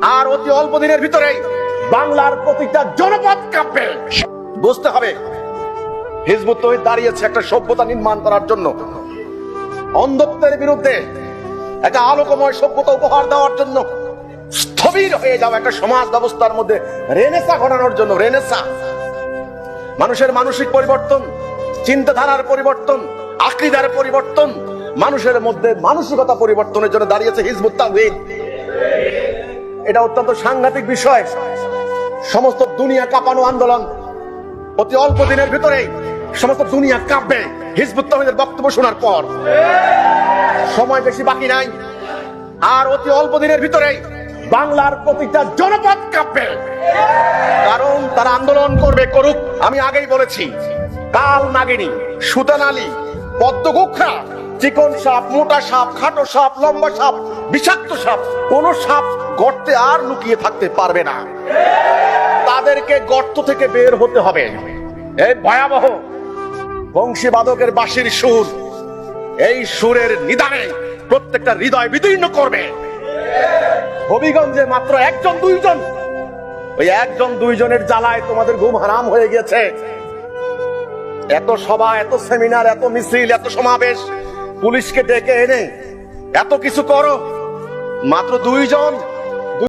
আর অতি অল্প দিনের ভিতরেই বাংলার প্রতিটা জনপদ কাঁপবে। বুঝতে হবে হিজবুত তৌহিদ দাঁড়িয়েছে একটা সভ্যতা নির্মাণ করার জন্য, অন্ধত্বের বিরুদ্ধে একটা আলোকময় সভ্যতা উপহার দেওয়ার জন্য, স্থবির হয়ে যাওয়া একটা সমাজ ব্যবস্থার মধ্যে রেনেসা ঘটানোর জন্য। রেনেসা মানুষের মানসিক পরিবর্তন, চিন্তাধারার পরিবর্তন, আকীদার পরিবর্তন, মানুষের মধ্যে মানসিকতা পরিবর্তনের জন্য দাঁড়িয়েছে হিজবুত তাওহীদ। এটা অত্যন্ত সাংঘাতিক বিষয়। সমস্ত দুনিয়া কাঁপানো আন্দোলন, অতি অল্প দিনের ভিতরেই সমস্ত দুনিয়া কাঁপবে হিজবুত তাওহীদের বক্তব্য শোনার পর। সময় বেশি বাকি নাই, আর অতি অল্প দিনের ভিতরেই বাংলার প্রতিটা জনপদ কাঁপবে। কারণ তারা আন্দোলন করবে, করুক। আমি আগেই বলেছি, কাল নাগিনী, সুতানালী, পদ্মগুক্ষা, চিকন সাপ, মোটা সাপ, খাটো সাপ, লম্বা সাপ, বিষাক্ত সাপ, কোন সাপ গর্তে আর লুকিয়ে থাকতে পারবে না। তাদেরকে গর্ত থেকে বের হতে হবে। এই ভয়াবহ বংশীবাদকের বাঁশির সুর, এই সুরের নিদানে প্রত্যেকটা হৃদয় বিদীর্ণ করবে। হবিগঞ্জে মাত্র একজন দুইজন, ওই একজন দুইজনের জ্বালায় তোমাদের ঘুম হারাম হয়ে গেছে। এত সভা, এত সেমিনার, এত মিছিল, এত সমাবেশ, পুলিশকে ডেকে এনে এত কিছু করো, মাত্র দুইজন